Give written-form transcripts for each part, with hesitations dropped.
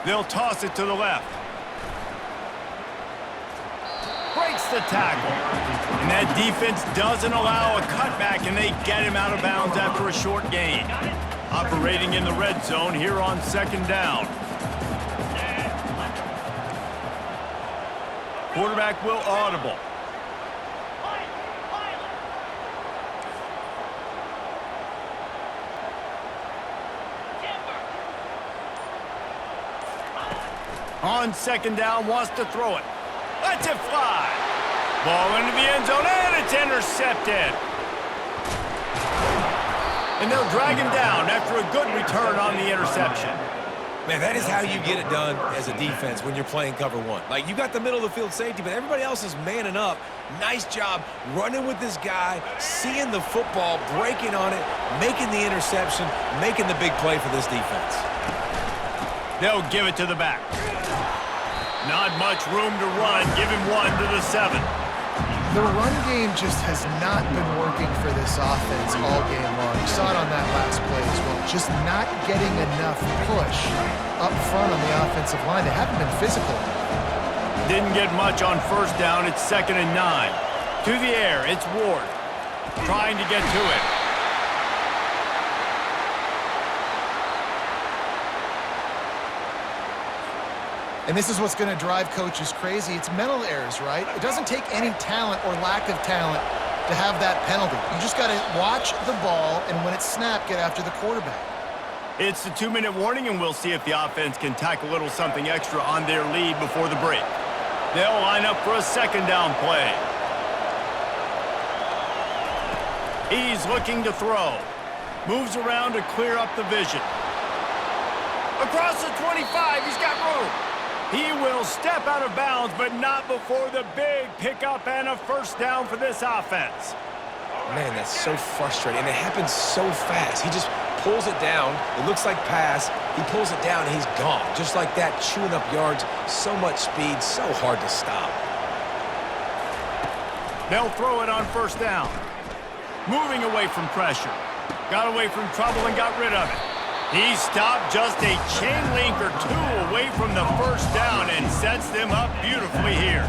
They'll toss it to the left. Breaks the tackle. And that defense doesn't allow a cutback, and they get him out of bounds after a short gain. Operating in the red zone here on second down. Quarterback will audible. On second down, wants to throw it. Lets it fly. Ball into the end zone, and it's intercepted. And they'll drag him down after a good return on the interception. Man, that is how you get it done as a defense when you're playing cover one. Like, you got the middle of the field safety, but everybody else is manning up. Nice job running with this guy, seeing the football, breaking on it, making the interception, making the big play for this defense. They'll give it to the back. Not much room to run. Give him one to the 7. The run game just has not been working for this offense all game long. You saw it on that last play as well. Just not getting enough push up front on the offensive line. They haven't been physical. Didn't get much on first down. It's 2nd and 9. To the air, it's Ward. Trying to get to it. And this is what's going to drive coaches crazy. It's mental errors, right? It doesn't take any talent or lack of talent to have that penalty. You just got to watch the ball, and when it's snapped, get after the quarterback. It's the 2-minute warning, and we'll see if the offense can tack a little something extra on their lead before the break. They'll line up for a second down play. He's looking to throw. Moves around to clear up the vision. Across the 25, he's got room. He will step out of bounds, but not before the big pickup and a first down for this offense. Man, that's so frustrating, and it happens so fast. He just pulls it down. It looks like pass. He pulls it down, and he's gone. Just like that, chewing up yards. So much speed, so hard to stop. They'll throw it on first down. Moving away from pressure. Got away from trouble and got rid of it. He stopped just a chain link or two away from the first down and sets them up beautifully here.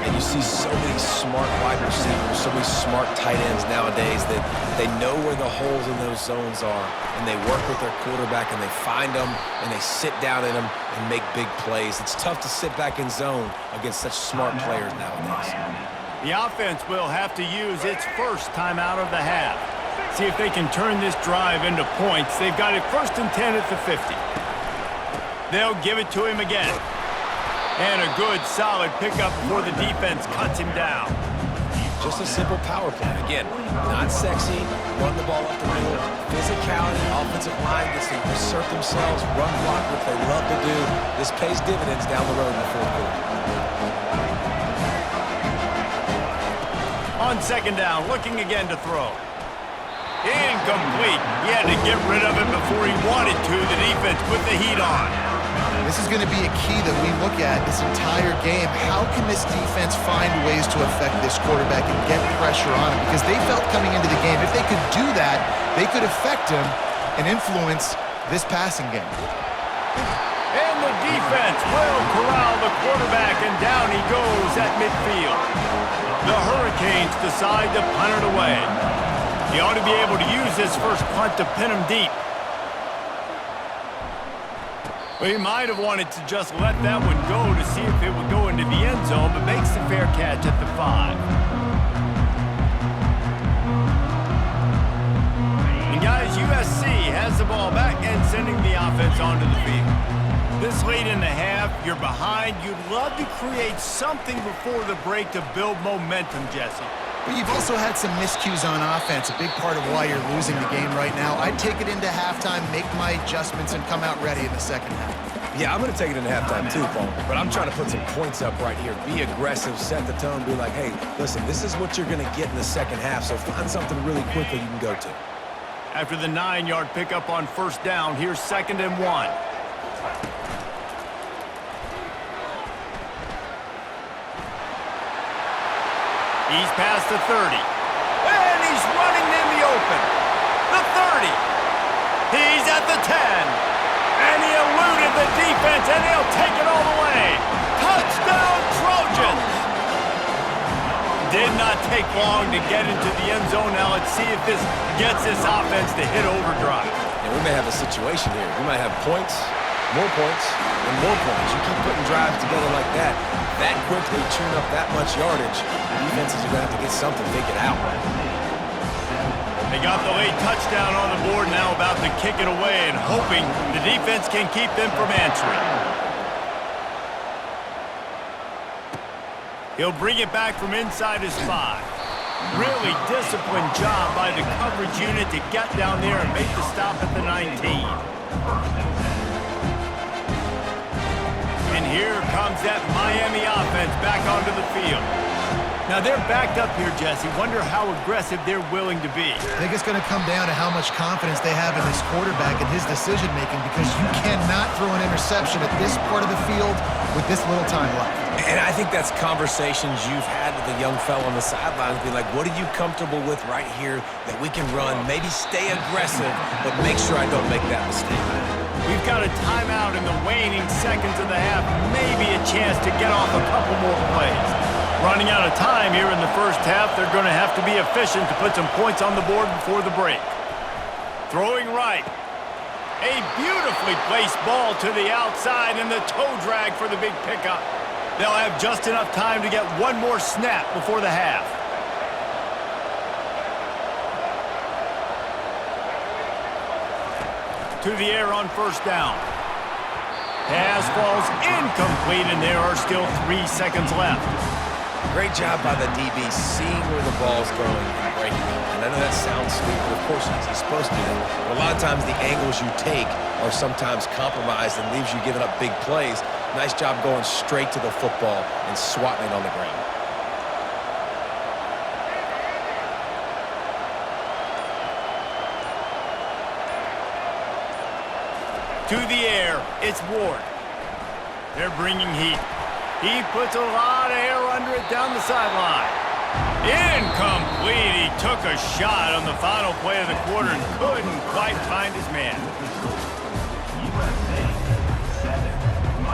And you see so many smart wide receivers, so many smart tight ends nowadays that they know where the holes in those zones are, and they work with their quarterback, and they find them, and they sit down in them and make big plays. It's tough to sit back in zone against such smart players nowadays. The offense will have to use its first timeout of the half. See if they can turn this drive into points. They've got it 1st and 10 at the 50. They'll give it to him again. And a good, solid pickup before the defense cuts him down. Just a simple power play. Again, not sexy, run the ball up the middle, physicality, offensive line gets to assert themselves, run block, what they love to do. This pays dividends down the road in the fourth quarter. On second down, looking again to throw. Incomplete. He had to get rid of it before he wanted to. The defense put the heat on. This is going to be a key that we look at this entire game. How can this defense find ways to affect this quarterback and get pressure on him? Because they felt coming into the game, if they could do that, they could affect him and influence this passing game. And the defense will corral the quarterback, and down he goes at midfield. The Hurricanes decide to punt it away. He ought to be able to use this first punt to pin him deep. Well, he might have wanted to just let that one go to see if it would go into the end zone, but makes the fair catch at the 5. And guys, USC has the ball back and sending the offense onto the field. This late in the half, you're behind. You'd love to create something before the break to build momentum, Jesse. But you've also had some miscues on offense, a big part of why you're losing the game right now. I'd take it into halftime, make my adjustments, and come out ready in the second half. Yeah, I'm going to take it into halftime too, Paul. But I'm trying to put some points up right here. Be aggressive, set the tone, be like, hey, listen, this is what you're going to get in the second half, so find something really quickly you can go to. After the 9-yard pickup on first down, here's 2nd and 1. He's past the 30. And he's running in the open. The 30. He's at the 10. And he eluded of the defense, and they'll take it all the way. Touchdown, Trojans! Did not take long to get into the end zone. Now let's see if this gets this offense to hit overdrive. And we may have a situation here. We might have points, and more points. You keep putting drives together like that quickly churn up that much yardage, defenses are going to have to get something figured out. They got the late touchdown on the board, now about to kick it away and hoping the defense can keep them from answering. He'll bring it back from inside his 5. Really disciplined job by the coverage unit to get down there and make the stop at the 19. And here comes that Miami offense back onto the field. Now they're backed up here, Jesse. Wonder how aggressive they're willing to be. I think it's going to come down to how much confidence they have in this quarterback and his decision-making, because you cannot throw an interception at this part of the field with this little time left. And I think that's conversations you've had with the young fellow on the sidelines. Be like, what are you comfortable with right here that we can run? Maybe stay aggressive, but make sure I don't make that mistake. We've got a timeout in the waning seconds of the half. Maybe a chance to get off a couple more plays. Running out of time here in the first half. They're going to have to be efficient to put some points on the board before the break. Throwing right. A beautifully placed ball to the outside and the toe drag for the big pickup. They'll have just enough time to get one more snap before the half. To the air on first down. Pass falls incomplete, and there are still 3 seconds left. Great job by the DB seeing where the ball's going and breaking it. And I know that sounds stupid. Of course he's supposed to do that. But a lot of times the angles you take are sometimes compromised and leaves you giving up big plays. Nice job going straight to the football and swatting it on the ground. To the air, it's Ward. They're bringing heat. He puts a lot of air under it down the sideline. Incomplete. He took a shot on the final play of the quarter and couldn't quite find his man.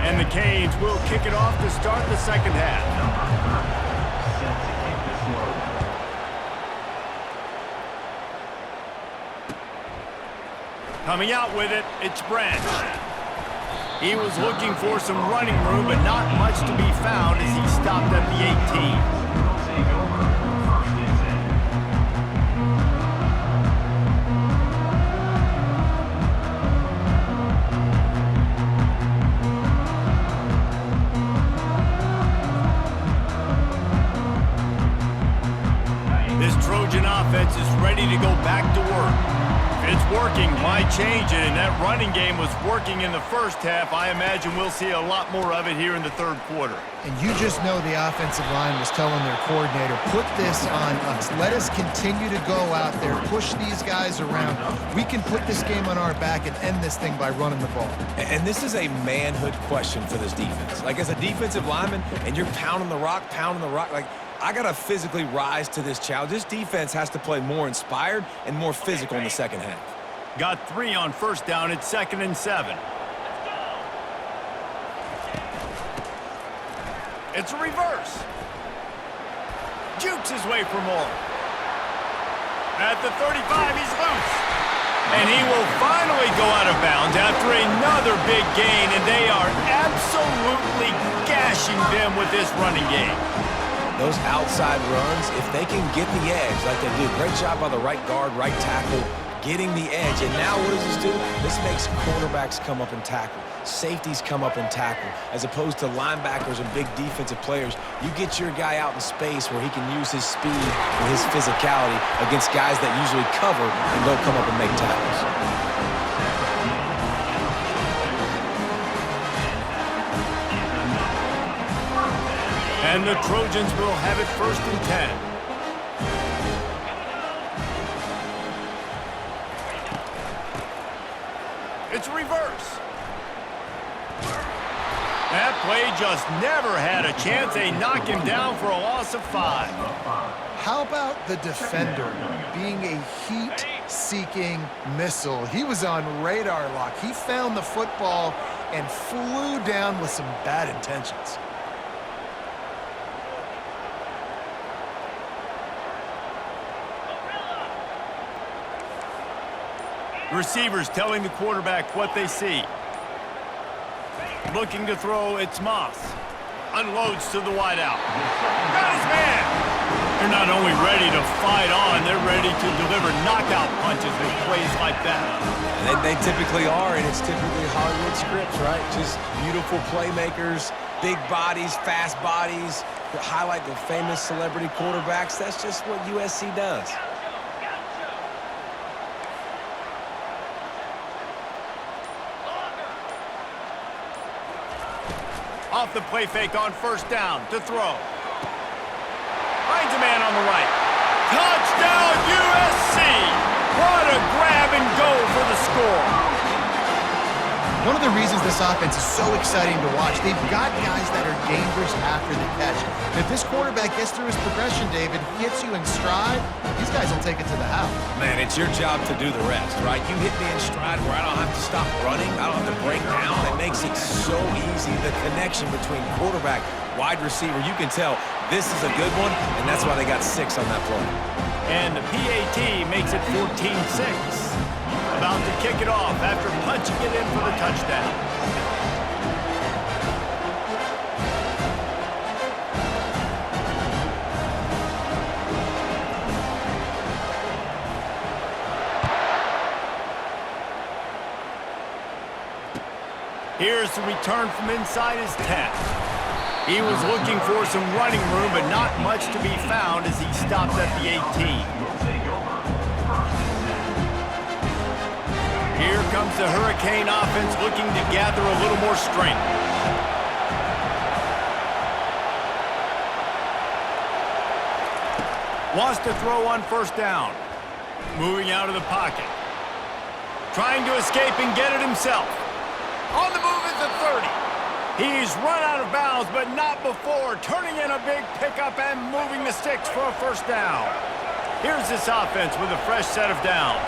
And the Canes will kick it off to start the second half. Coming out with it, it's Branch. He was looking for some running room, but not much to be found as he stopped at the 18. This Trojan offense is ready to go back to work. It's working, why change it? And that running game was working in the first half. I imagine we'll see a lot more of it here in the third quarter. And you just know the offensive line was telling their coordinator, put this on us. Let us continue to go out there, push these guys around. We can put this game on our back and end this thing by running the ball. And this is a manhood question for this defense. Like, as a defensive lineman, and you're pounding the rock, like, I got to physically rise to this challenge. This defense has to play more inspired and more physical in the second half. Got 3 on first down. It's 2nd and 7. It's a reverse. Jukes his way for more. At the 35, he's loose. And he will finally go out of bounds after another big gain, and they are absolutely gashing them with this running game. Those outside runs, if they can get the edge like they do, great job by the right guard, right tackle, getting the edge. And now what does this do? This makes cornerbacks come up and tackle. Safeties come up and tackle. As opposed to linebackers and big defensive players, you get your guy out in space where he can use his speed and his physicality against guys that usually cover and don't come up and make tackles. And the Trojans will have it 1st and 10. It's reverse. That play just never had a chance. They knock him down for a loss of 5. How about the defender being a heat-seeking missile? He was on radar lock. He found the football and flew down with some bad intentions. Receivers telling the quarterback what they see. Looking to throw, it's Moss. Unloads to the wideout. Got his man! They're not only ready to fight on, they're ready to deliver knockout punches with plays like that. They typically are, and it's typically Hollywood scripts, right? Just beautiful playmakers, big bodies, fast bodies, that highlight the famous celebrity quarterbacks. That's just what USC does. Off the play fake on first down to throw. Finds a man on the right. Touchdown USC! What a grab and go for the score. One of the reasons this offense is so exciting to watch, they've got guys that are dangerous after the catch. And if this quarterback gets through his progression, David, hits you in stride, these guys will take it to the house. Man, it's your job to do the rest, right? You hit me in stride where I don't have to stop running. I don't have to break down. It makes it so easy. The connection between quarterback, wide receiver, you can tell this is a good one, and that's why they got 6 on that play. And the PAT makes it 14-6. About to kick it off after punching it in for the touchdown. Here's the return from inside his 10. He was looking for some running room, but not much to be found as he stopped at the 18. Here comes the Hurricane offense looking to gather a little more strength. Wants to throw on first down. Moving out of the pocket. Trying to escape and get it himself. On the move at the 30. He's run out of bounds, but not before turning in a big pickup and moving the sticks for a first down. Here's this offense with a fresh set of downs.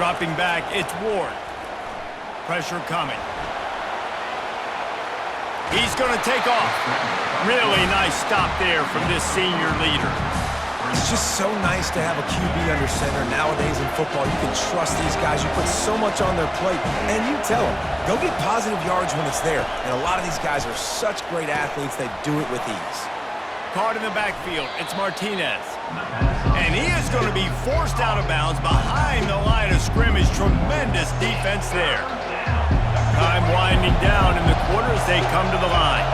Dropping back, it's Ward. Pressure coming. He's going to take off. Really nice stop there from this senior leader. It's just so nice to have a QB under center. Nowadays in football, you can trust these guys. You put so much on their plate, and you tell them, go get positive yards when it's there. And a lot of these guys are such great athletes, they do it with ease. Caught in the backfield, it's Martinez. And he is going to be forced out of bounds behind the line of scrimmage. Tremendous defense there. Time winding down in the quarter as they come to the line.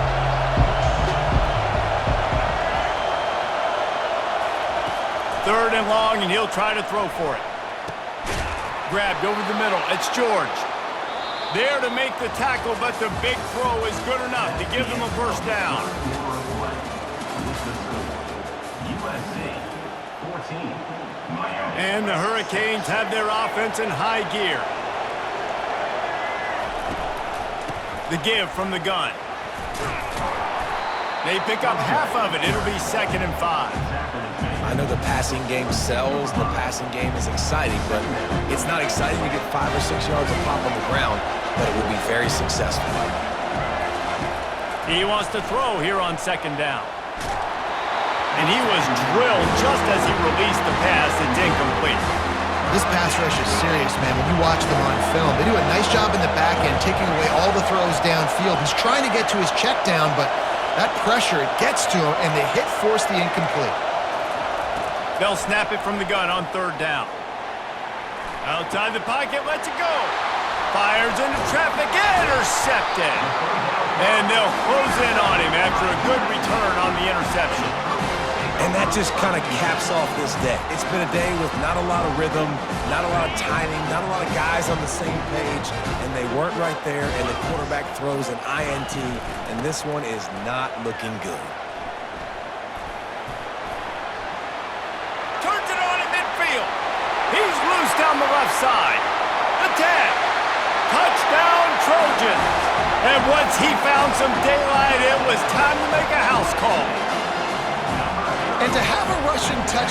Third and long, and he'll try to throw for it. Grabbed over the middle, it's George. There to make the tackle, but the big throw is good enough to give them a first down. And the Hurricanes have their offense in high gear. The give from the gun. They pick up half of it. It'll be 2nd and 5. I know the passing game sells, the passing game is exciting, but it's not exciting to get 5 or 6 yards of pop on the ground, but it will be very successful. He wants to throw here on 2nd down. And he was drilled just as he released the pass. It's incomplete. This pass rush is serious, man. When you watch them on film, they do a nice job in the back end, taking away all the throws downfield. He's trying to get to his check down, but that pressure, it gets to him, and the hit forced the incomplete. They'll snap it from the gun on 3rd down. Outside the pocket, lets it go. Fires into traffic, intercepted. And they'll close in on him after a good return on the interception. And that just kind of caps off this day. It's been a day with not a lot of rhythm, not a lot of timing, not a lot of guys on the same page, and they weren't right there, and the quarterback throws an INT, and this one is not looking good. Turns it on in midfield. He's loose down the left side. The tag. Touchdown, Trojans. And once he found some daylight, it was time to make a house call. And to have a rushing touchdown